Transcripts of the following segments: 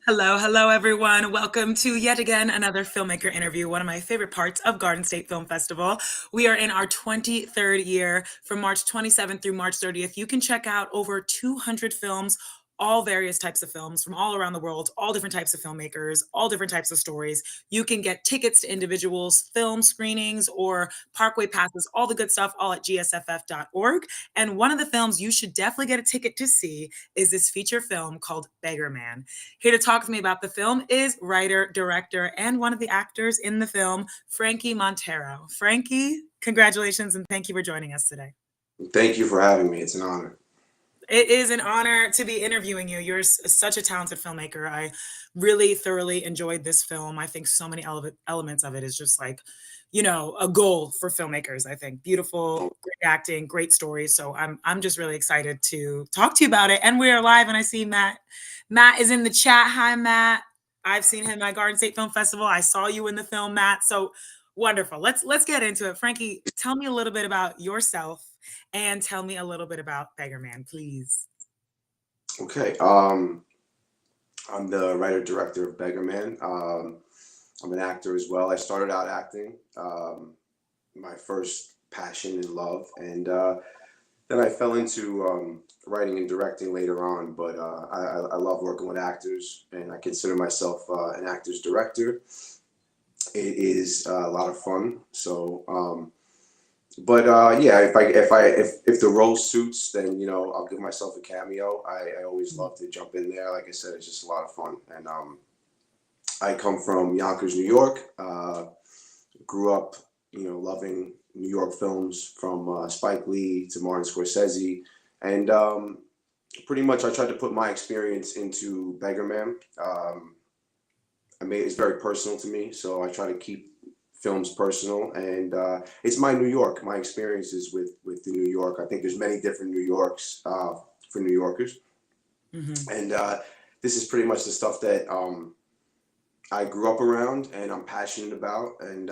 Hello, hello, everyone. Welcome to yet again another filmmaker interview, one of my favorite parts of Garden State Film Festival. We are in our 23rd year from March 27th through March 30th. You can check out over 200 films, all various types of films from all around the world, all different types of filmmakers, all different types of stories. You can get tickets to individuals' film screenings or parkway passes, all the good stuff, all at gsff.org. And one of the films you should definitely get a ticket to see is this feature film called Beggarman. Here to talk to me about the film is writer, director, and one of the actors in the film, Frankie Montero. Frankie, congratulations and thank you for joining us today. Thank you for having me. It's an honor. It is an honor to be interviewing you. You're such a talented filmmaker. I really thoroughly enjoyed this film. I think so many elements of it is just like, a goal for filmmakers. I think beautiful, great acting, great stories. So I'm just really excited to talk to you about it. And we are live, and I see Matt. Matt is in the chat. Hi, Matt. I've seen him at Garden State Film Festival. I saw you in the film, Matt. So wonderful. Let's get into it. Frankie, tell me a little bit about yourself and tell me a little bit about Beggarman, please. Okay. I'm the writer director of Beggarman. I'm an actor as well. I started out acting, my first passion and love, and then I fell into writing and directing later on. But I love working with actors, and I consider myself an actor's director. It is a lot of fun. But yeah, if the role suits, then I'll give myself a cameo. I always love to jump in there. Like I said, it's just a lot of fun. And I come from Yonkers, New York. Grew up, loving New York films from Spike Lee to Martin Scorsese, and pretty much I tried to put my experience into Beggarman. It's very personal to me, so I try to keep films personal, and it's my New York, my experiences with the New York. I think there's many different New Yorks for New Yorkers, and this is pretty much the stuff that I grew up around and I'm passionate about, and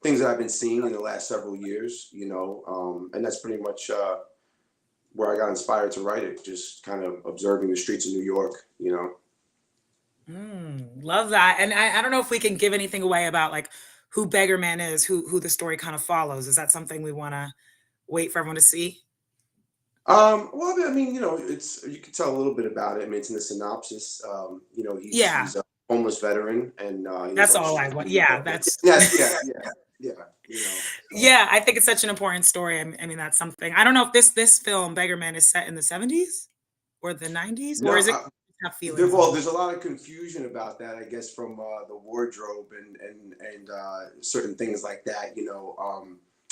things that I've been seeing in the last several years, and that's pretty much where I got inspired to write it, just kind of observing the streets of New York. Love that. And I don't know if we can give anything away about like who Beggarman is, who the story kind of follows. Is that something we want to wait for everyone to see? Well, I mean, it's you can tell a little bit about it. I mean, it's in the synopsis. Yeah, He's a homeless veteran, and he's that's like, all I want. Yeah, that's yeah. So. yeah. I think it's such an important story. I mean, that's something. I don't know if this film Beggarman is set in the 70s or the 90s, or No, is it have feelings well, of? there's a lot of confusion about that, I guess, from the wardrobe and certain things like that.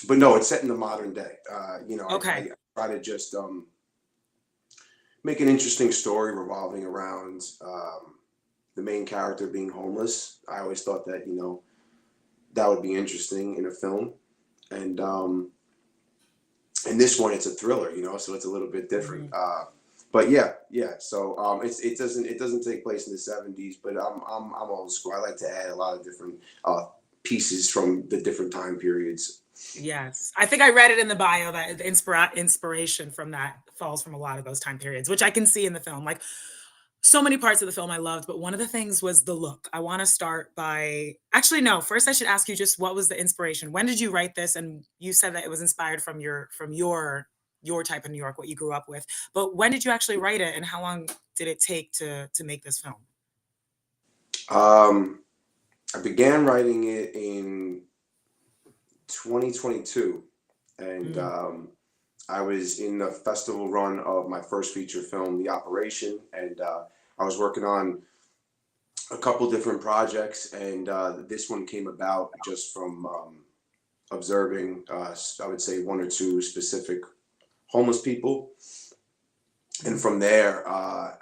But no, it's set in the modern day. I Okay. try to just make an interesting story revolving around the main character being homeless. I always thought that that would be interesting in a film, and in this one it's a thriller, so it's a little bit different. But yeah. So it doesn't take place in the 70s, but I'm old school. I like to add a lot of different pieces from the different time periods. Yes. I think I read it in the bio that the inspiration from that falls from a lot of those time periods, which I can see in the film. Like so many parts of the film I loved, but one of the things was the look. I want to start by actually no, first I should ask you just what was the inspiration? When did you write this? And you said that it was inspired from your type of New York, what you grew up with. But when did you actually write it and how long did it take to make this film? Um, I began writing it in 2022, and Mm, I was in the festival run of my first feature film, The Operation, and I was working on a couple different projects, and this one came about just from observing, I would say, one or two specific homeless people. And mm, from there, I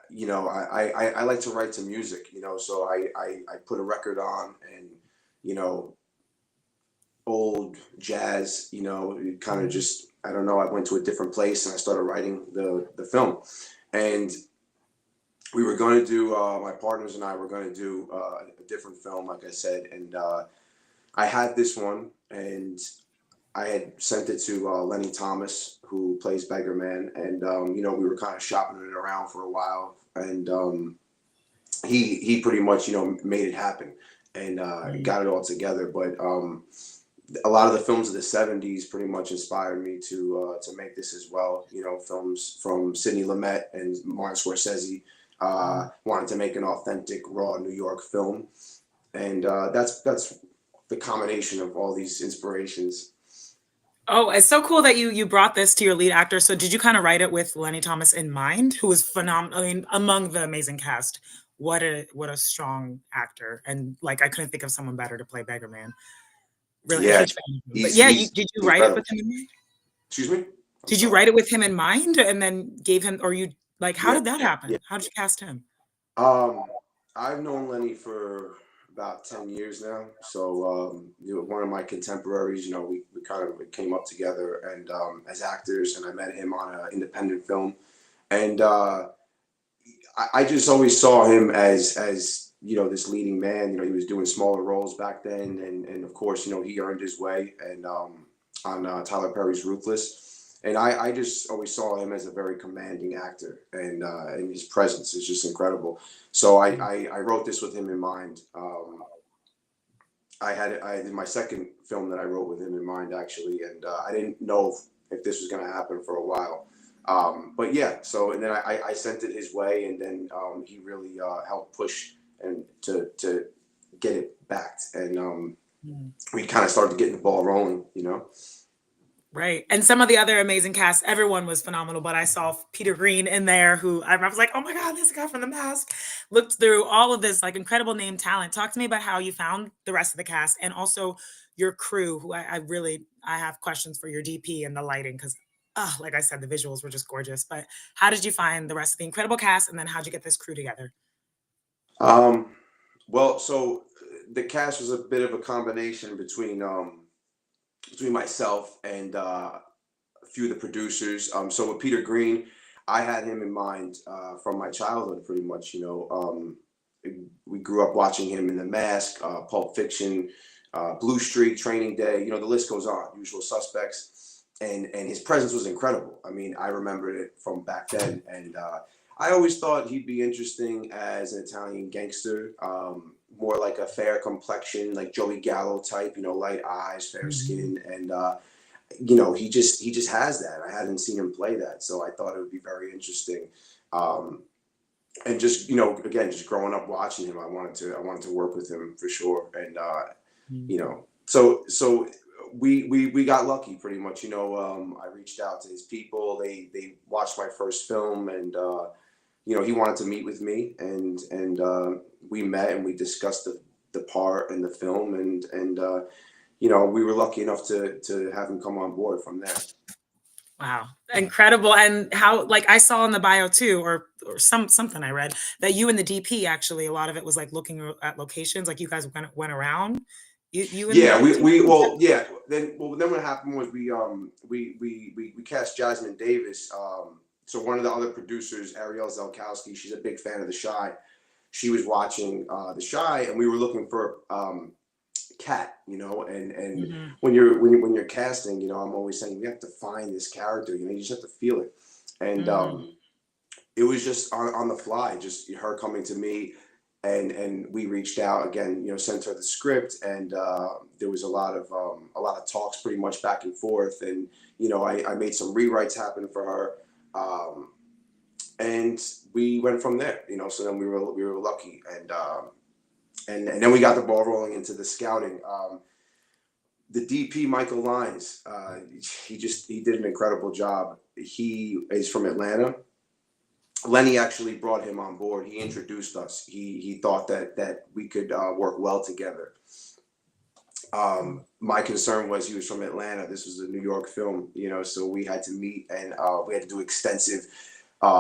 like to write to music, so I put a record on, and, you know, old jazz, it kind of mm, just, I don't know, I went to a different place and I started writing the film. And we were going to do, my partners and I were going to do a different film, like I said. And I had this one, and I had sent it to Lenny Thomas, who plays Beggar Man. And, we were kind of shopping it around for a while. And he pretty much, made it happen and Mm. got it all together. But a lot of the films of the '70s pretty much inspired me to make this as well. Films from Sidney Lumet and Martin Scorsese wanted to make an authentic, raw New York film, and that's the combination of all these inspirations. Oh, it's so cool that you brought this to your lead actor. So did you kind of write it with Lenny Thomas in mind, who was phenomenal? I mean, among the amazing cast, what a strong actor. And like I couldn't think of someone better to play Beggarman. Really a Yeah, huge fan of him. But he's yeah, he's did you write it incredible. with him in mind? Excuse me. I'm Did you sorry. write it with him in mind and then gave him, or you like how Yeah, did that yeah. happen? How did you cast him? Um, I've known Lenny for about 10 years now. So, one of my contemporaries, we kind of came up together and as actors, and I met him on an independent film. And I just always saw him as this leading man. He was doing smaller roles back then, and of course, he earned his way and on Tyler Perry's Ruthless. And I just always saw him as a very commanding actor, and his presence is just incredible. So Mm. I wrote this with him in mind. I did my second film that I wrote with him in mind actually, and I didn't know if this was going to happen for a while. But yeah, so and then I sent it his way, and then he really helped push and to get it backed, and Mm. we kind of started getting the ball rolling. Right. And some of the other amazing cast, everyone was phenomenal, but I saw Peter Green in there who I was like, oh my God, this guy from The Mask. Looked through all of this like incredible name talent. Talk to me about how you found the rest of the cast and also your crew, who I really I have questions for your DP and the lighting because like I said, the visuals were just gorgeous. But how did you find the rest of the incredible cast and then how'd you get this crew together? Um, well, so the cast was a bit of a combination between myself and a few of the producers. So with Peter Green, I had him in mind from my childhood, pretty much. We grew up watching him in The Mask, Pulp Fiction, Blue Streak, Training Day. The list goes on. Usual Suspects, and his presence was incredible. I mean, I remembered it from back then, and I always thought he'd be interesting as an Italian gangster. More like a fair complexion, like Joey Gallo type, light eyes, fair Mhm. skin, and he just has that. I hadn't seen him play that, so I thought it would be very interesting. Um, and just again, just growing up watching him, I wanted to work with him for sure. And Mm. so we got lucky pretty much. I reached out to his people. They watched my first film, and he wanted to meet with me, and we met and we discussed the part and the film, and we were lucky enough to have him come on board from there. Wow, incredible! And how, like, I saw in the bio too, or something I read that you and the DP actually a lot of it was like looking at locations, like you guys went around. You and Yeah, the we DP. well, yeah. Then what happened was we cast Jasmine Davis. So one of the other producers, Ariel Zelkowski, she's a big fan of The Shy. She was watching The Shy, and we were looking for Cat. And Mhm. when you're casting, I'm always saying we have to find this character. You just have to feel it, and Mm. it was just on the fly, just her coming to me, and we reached out again, sent her the script, and there was a lot of talks, pretty much back and forth, and I made some rewrites happen for her, and we went from there. So then we were lucky, and then we got the ball rolling into the scouting. The DP Michael Lyons, he did an incredible job. He is from Atlanta. Lenny actually brought him on board. He introduced us. He thought that we could work well together. My concern was he was from Atlanta. This was a New York film, so we had to meet, and we had to do extensive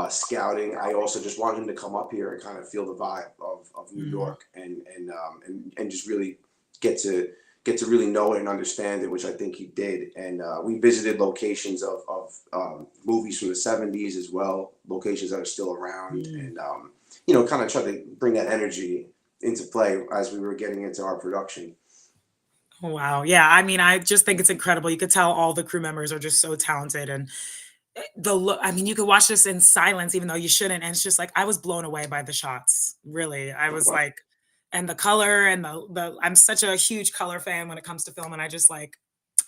scouting. I also just wanted him to come up here and kind of feel the vibe of New Mhm. York, and just really get to get to really know it and understand it, which I think he did. And we visited locations of movies from the '70s as well, locations that are still around, Mm. and kind of try to bring that energy into play as we were getting into our production. Wow. Yeah. I mean, I just think it's incredible. You could tell all the crew members are just so talented, and The look, I mean, you could watch this in silence even though you shouldn't, and it's just like I was blown away by the shots, really. I was like, and the color and the I'm such a huge color fan when it comes to film, and I just like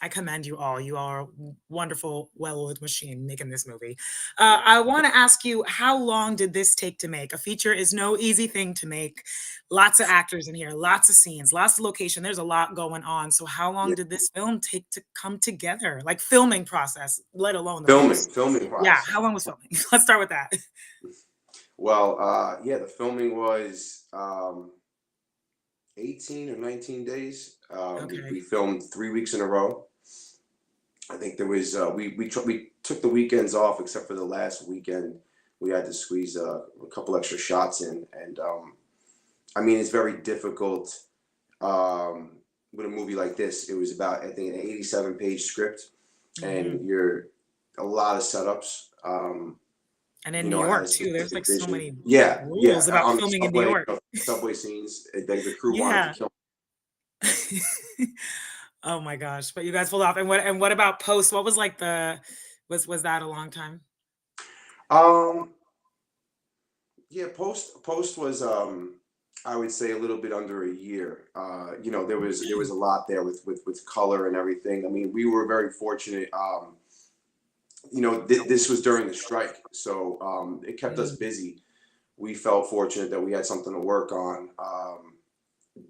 I commend you all. You are a wonderful, well-oiled machine making this movie. I want to ask you, how long did this take to make? A feature is no easy thing to make. Lots of actors in here, lots of scenes, lots of location. There's a lot going on. So how long Yeah. did this film take to come together? Like filming process, let alone the Filming, post. filming Yeah, process. how long was filming? Let's start with that. Well, yeah, the filming was 18 or 19 days. We Okay. filmed 3 weeks in a row. I think there was we took the weekends off except for the last weekend. We had to squeeze a couple extra shots in, and I mean it's very difficult with a movie like this. It was about I think an 87-page script, Mhm. and you're a lot of setups. And in You New know, I had York a too, there's, like, specific so vision. many Yeah, yeah. rules about On the filming in New subway, York. subway scenes, the crew wanted to Yeah. kill. Oh my gosh, but you guys pulled off, and what about post? What was, like, the was that a long time? Um, yeah, post was I would say a little bit under a year. You know, there was a lot there with color and everything. I mean, we were very fortunate. You know, this was during the strike, so it kept us Mm, busy. We felt fortunate that we had something to work on.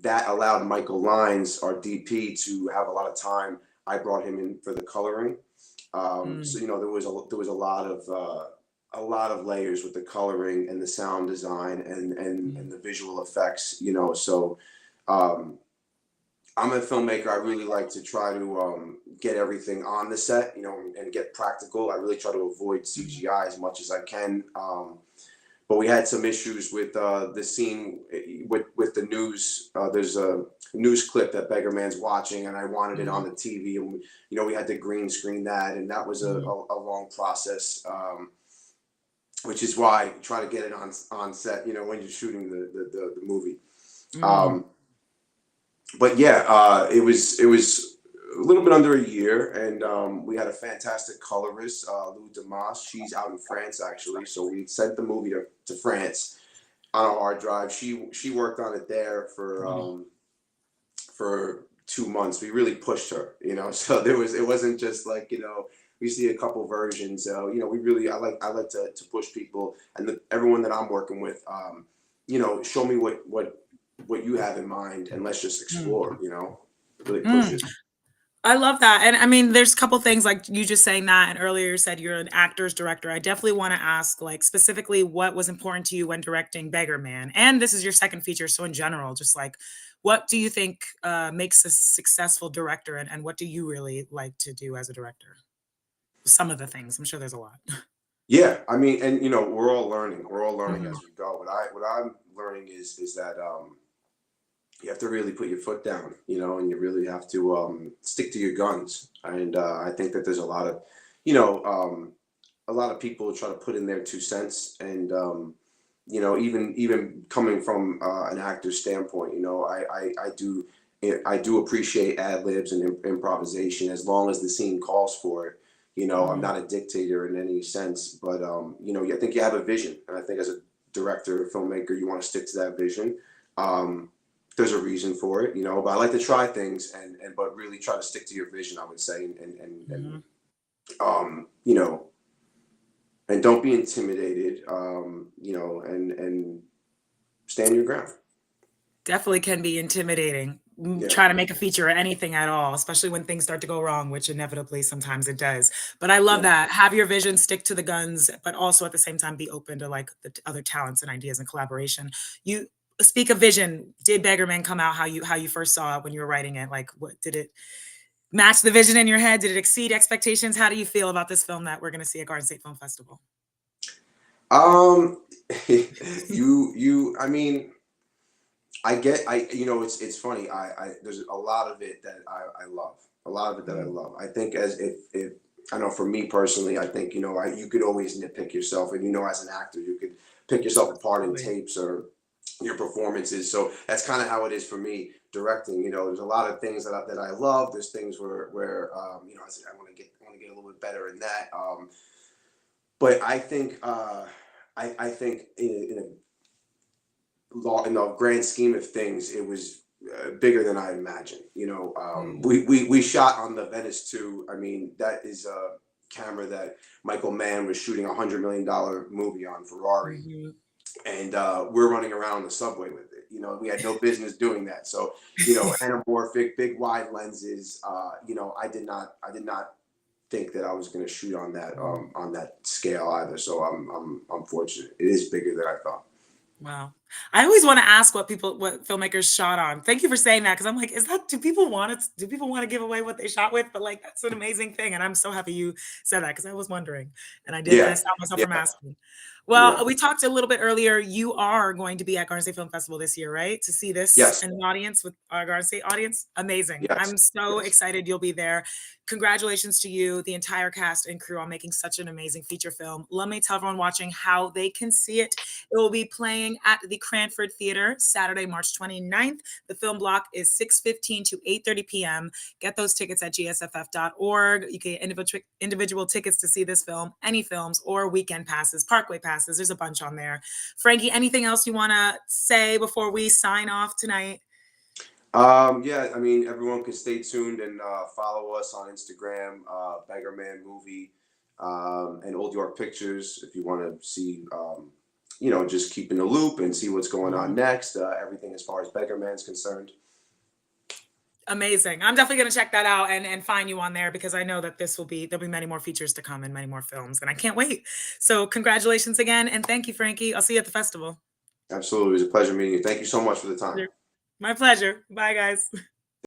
That allowed Michael Lines, our DP, to have a lot of time. I brought him in for the coloring. So mm, you know there was a lot of layers with the coloring and the sound design and mm, the visual effects. You know, so um, I'm a filmmaker. I really like to try to get everything on the set. You know, and get practical. I really try to avoid mhm, CGI as much as I can. But we had some issues with the scene with the news. There's a news clip that Beggarman's watching, and I wanted it on mhm, the TV, and you know we had to green screen that, and that was mhm, a long process. Which is why try to get it on set. You know when you're shooting the movie. mm, Um, but yeah, it was a little bit under a year, and we had a fantastic colorist, Lou Damas. She's out in France actually, so we sent the movie to France on a hard drive. She worked on it there mhm, for 2 months. We really pushed her, you know. So it wasn't just like you know we see a couple versions. You know, we really I like to push people and everyone that I'm working with. You know, show me what you have in mind, and let's just mm, explore. You know, really push mm. it. I love that, and I mean, there's a couple things, like, you just saying that, and earlier you said you're an actor's director. I definitely wanna ask, like, specifically what was important to you when directing Beggarman? And this is your second feature, so in general, just, like, what do you think, makes a successful director, and what do you really like to do as a director? Some of the things, I'm sure there's a lot. Yeah, I mean, and you know, we're all learning. We're all learning Mhm, as we go. What I'm learning is that you have to really put your foot down, you know, and you really have to stick to your guns. And I think that there's a lot of, you know, a lot of people try to put in their 2 cents, and you know, even coming from an actor's standpoint, you know, I do appreciate ad libs and improvisation as long as the scene calls for it. You know, I'm mhm, not a dictator in any sense, but you know, I think you have a vision, and I think as a director, filmmaker, you want to stick to that vision. Um, there's a reason for it, you know. But I like to try things and but really try to stick to your vision. I would say, and mhm. you know, and don't be intimidated. You know, and stand your ground. Definitely can be intimidating, Yeah, trying to make a feature or anything at all, especially when things start to go wrong, which inevitably sometimes it does. But I love yeah. that. Have your vision, stick to the guns, but also at the same time be open to like the other talents and ideas and collaboration. You speak of vision. Did Beggarman come out how you first saw it when you were writing it? Like, what did it match the vision in your head? Did it exceed expectations? How do you feel about this film that we're going to see at Garden State Film Festival? Um, I mean, you know, it's funny. There's a lot of it that I love. A lot of it that I Mm, love. I think as if I know for me personally, I think you know, you could always nitpick yourself, and you know, as an actor, you could pick yourself apart in absolutely. tapes or your performances. So that's kind of how it is for me directing. You know, there's a lot of things that I love. There's things where you know, I want to get a little bit better in that. but I think I think in the grand scheme of things, it was bigger than I imagined. You know, Mm. we shot on the Venice 2. I mean, that is a camera that Michael Mann was shooting $100 million movie on Ferrari, Mhm. and we're running around the subway with it. You know, we had no business doing that. So, you know, anamorphic, big wide lenses. You know, I did not think that I was going to shoot on that scale either. So I'm fortunate. It is bigger than I thought. Wow. I always want to ask what filmmakers shot on. Thank you for saying that because I'm like, do people want to give away what they shot with? But like, that's an amazing thing, and I'm so happy you said that because I was wondering, and I Yeah, stopped myself yeah, from asking. yeah. Well, we talked a little bit earlier. You are going to be at Garden State Film Festival this year, right? To see this Yes, in an audience with our Garden State audience. Amazing. yes, I'm so yes. excited you'll be there. Congratulations to you, the entire cast and crew on making such an amazing feature film. Let me tell everyone watching how they can see it. It will be playing at the Cranford Theater Saturday, March 29th. The film block is 6:15 to 8:30 p.m. Get those tickets at gsff.org. You can get individual tickets to see this film, any films, or weekend passes, parkway passes. There's a bunch on there. Frankie, anything else you want to say before we sign off tonight? Yeah, I mean, everyone can stay tuned and follow us on Instagram, Beggarman Movie, and Old York Pictures if you want to see, you know, just keep in the loop and see what's going on Mhm. next. Everything as far as Beggarman's concerned. Amazing. I'm definitely going to check that out and find you on there because I know that there'll be many more features to come and many more films, and I can't wait. So congratulations again, and thank you, Frankie. I'll see you at the festival. Absolutely. It was a pleasure meeting you. Thank you so much for the time. My pleasure. Bye, guys.